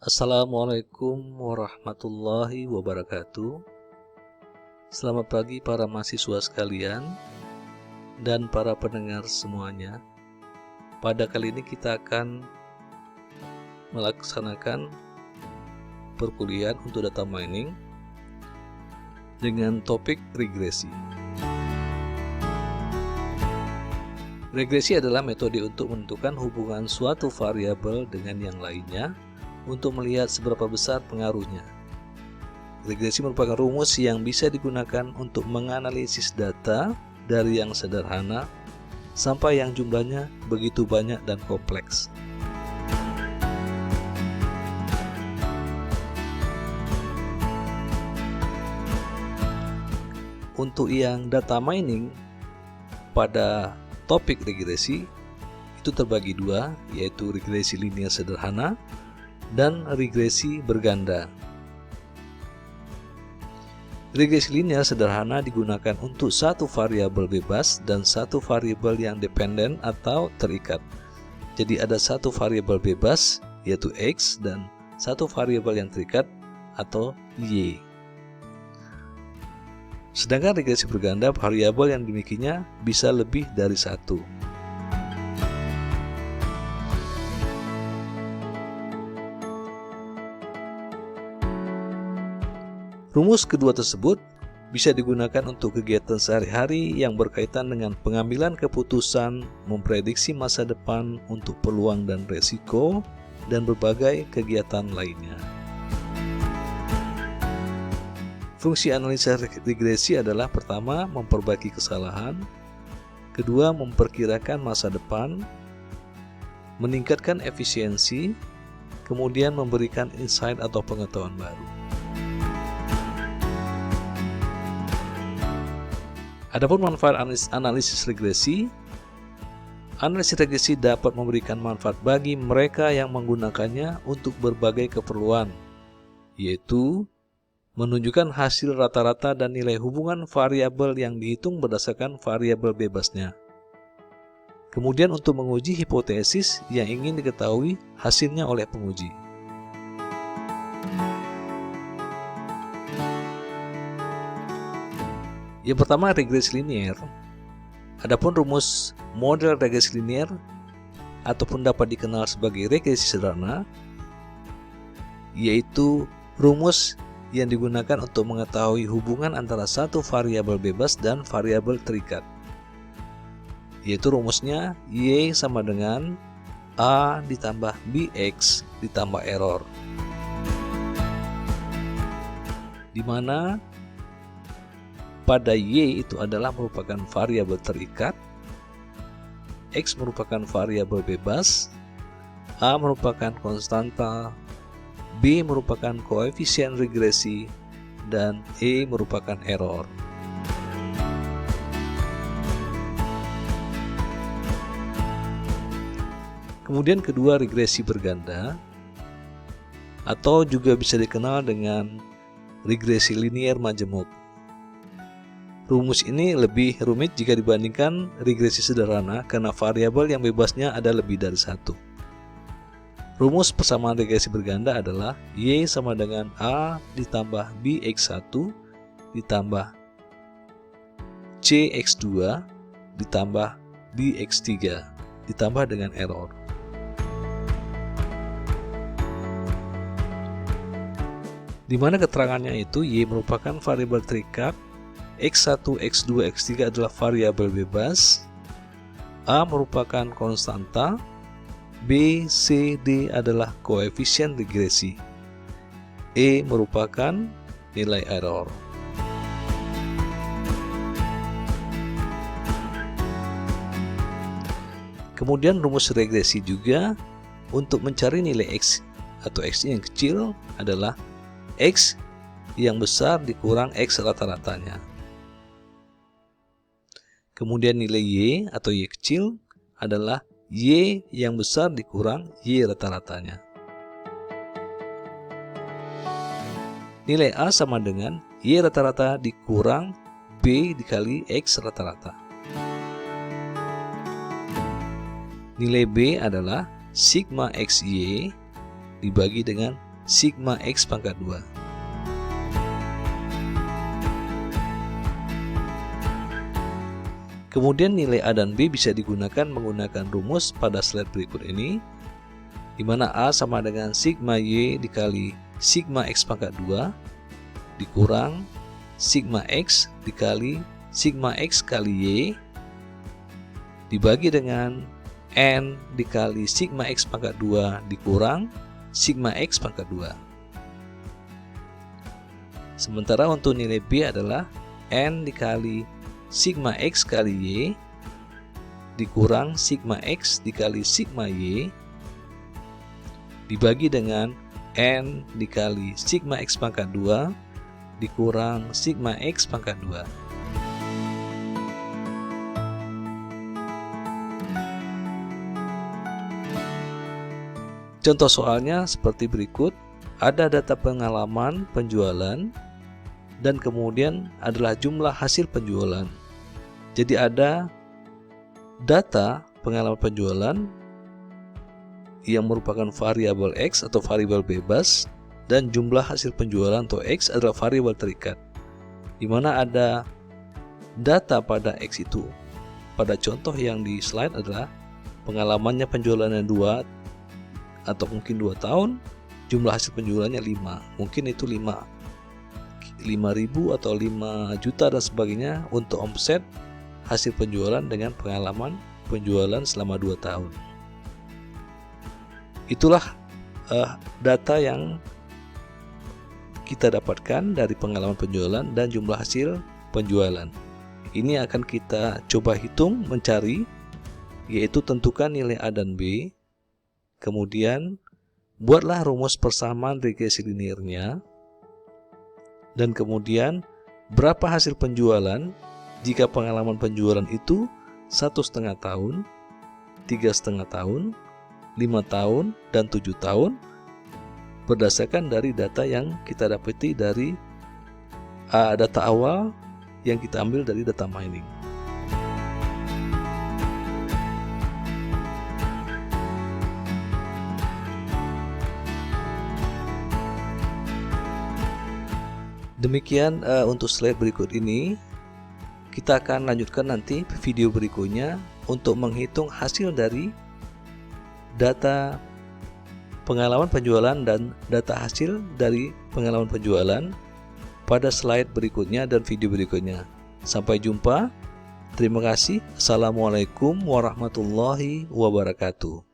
Assalamualaikum warahmatullahi wabarakatuh. Selamat pagi para mahasiswa sekalian dan para pendengar semuanya. Pada kali ini kita akan melaksanakan perkuliahan untuk data mining dengan topik regresi. Regresi adalah metode untuk menentukan hubungan suatu variabel dengan yang lainnya untuk melihat seberapa besar pengaruhnya. Regresi merupakan rumus yang bisa digunakan untuk menganalisis data dari yang sederhana sampai yang jumlahnya begitu banyak dan kompleks. Untuk yang data mining pada topik regresi itu terbagi dua, yaitu regresi linear sederhana dan regresi berganda. Regresi linear sederhana digunakan untuk satu variabel bebas dan satu variabel yang dependen atau terikat. Jadi ada satu variabel bebas yaitu X dan satu variabel yang terikat atau Y. Sedangkan regresi berganda, variabel yang dimilikinya bisa lebih dari satu. Rumus kedua tersebut bisa digunakan untuk kegiatan sehari-hari yang berkaitan dengan pengambilan keputusan, memprediksi masa depan untuk peluang dan resiko, dan berbagai kegiatan lainnya. Fungsi analisa regresi adalah pertama, memperbaiki kesalahan, kedua, memperkirakan masa depan, meningkatkan efisiensi, kemudian memberikan insight atau pengetahuan baru. Adapun manfaat analisis regresi dapat memberikan manfaat bagi mereka yang menggunakannya untuk berbagai keperluan, yaitu menunjukkan hasil rata-rata dan nilai hubungan variabel yang dihitung berdasarkan variabel bebasnya. Kemudian untuk menguji hipotesis yang ingin diketahui hasilnya oleh penguji. Yang pertama, regresi linear. Adapun rumus model regresi linear ataupun dapat dikenal sebagai regresi sederhana, yaitu rumus yang digunakan untuk mengetahui hubungan antara satu variabel bebas dan variabel terikat. Yaitu rumusnya Y sama dengan A ditambah BX ditambah error. Di mana pada Y itu adalah merupakan variabel terikat, X merupakan variabel bebas, A merupakan konstanta, B merupakan koefisien regresi, dan E merupakan error. Kemudian kedua, regresi berganda, atau juga bisa dikenal dengan regresi linear majemuk. Rumus ini lebih rumit jika dibandingkan regresi sederhana karena variabel yang bebasnya ada lebih dari satu. Rumus persamaan regresi berganda adalah Y sama dengan A ditambah BX1 ditambah CX2 ditambah BX3 ditambah dengan error. Di mana keterangannya itu Y merupakan variabel terikat, X1, X2, X3 adalah variabel bebas, A merupakan konstanta, B, C, D adalah koefisien regresi, E merupakan nilai error. Kemudian rumus regresi juga untuk mencari nilai X atau X yang kecil adalah X yang besar dikurang X rata-ratanya. Kemudian nilai Y atau Y kecil adalah Y yang besar dikurang Y rata-ratanya. Nilai A sama dengan Y rata-rata dikurang B dikali X rata-rata. Nilai B adalah sigma XY dibagi dengan sigma X pangkat 2. Kemudian nilai A dan B bisa digunakan menggunakan rumus pada slide berikut ini, di mana A sama dengan sigma Y dikali sigma X pangkat 2 dikurang sigma X dikali sigma X kali Y dibagi dengan N dikali sigma X pangkat 2 dikurang sigma X pangkat 2. Sementara untuk nilai B adalah N dikali sigma X kali Y dikurang sigma X dikali sigma Y dibagi dengan N dikali sigma X pangkat 2 dikurang sigma X pangkat 2. Contoh soalnya seperti berikut. Ada data pengalaman penjualan dan kemudian adalah jumlah hasil penjualan. Jadi ada data pengalaman penjualan yang merupakan variabel X atau variabel bebas, dan jumlah hasil penjualan atau X adalah variabel terikat, di mana ada data pada X itu. Pada contoh yang di slide adalah pengalamannya penjualannya 2 atau mungkin 2 tahun, jumlah hasil penjualannya 5, mungkin itu 5.000 atau 5 juta dan sebagainya untuk omset hasil penjualan dengan pengalaman penjualan selama 2 tahun. Itulah data yang kita dapatkan dari pengalaman penjualan dan jumlah hasil penjualan. Ini akan kita coba hitung mencari, yaitu tentukan nilai A dan B. Kemudian buatlah rumus persamaan regresi liniernya, dan kemudian berapa hasil penjualan jika pengalaman penjualan itu 1,5 tahun, 3,5 tahun, 5 tahun, dan 7 tahun berdasarkan dari data yang kita dapati dari data awal yang kita ambil dari data mining. Demikian untuk slide berikut ini. Kita akan lanjutkan nanti video berikutnya untuk menghitung hasil dari data pengalaman penjualan dan data hasil dari pengalaman penjualan pada slide berikutnya dan video berikutnya. Sampai jumpa. Terima kasih. Assalamualaikum warahmatullahi wabarakatuh.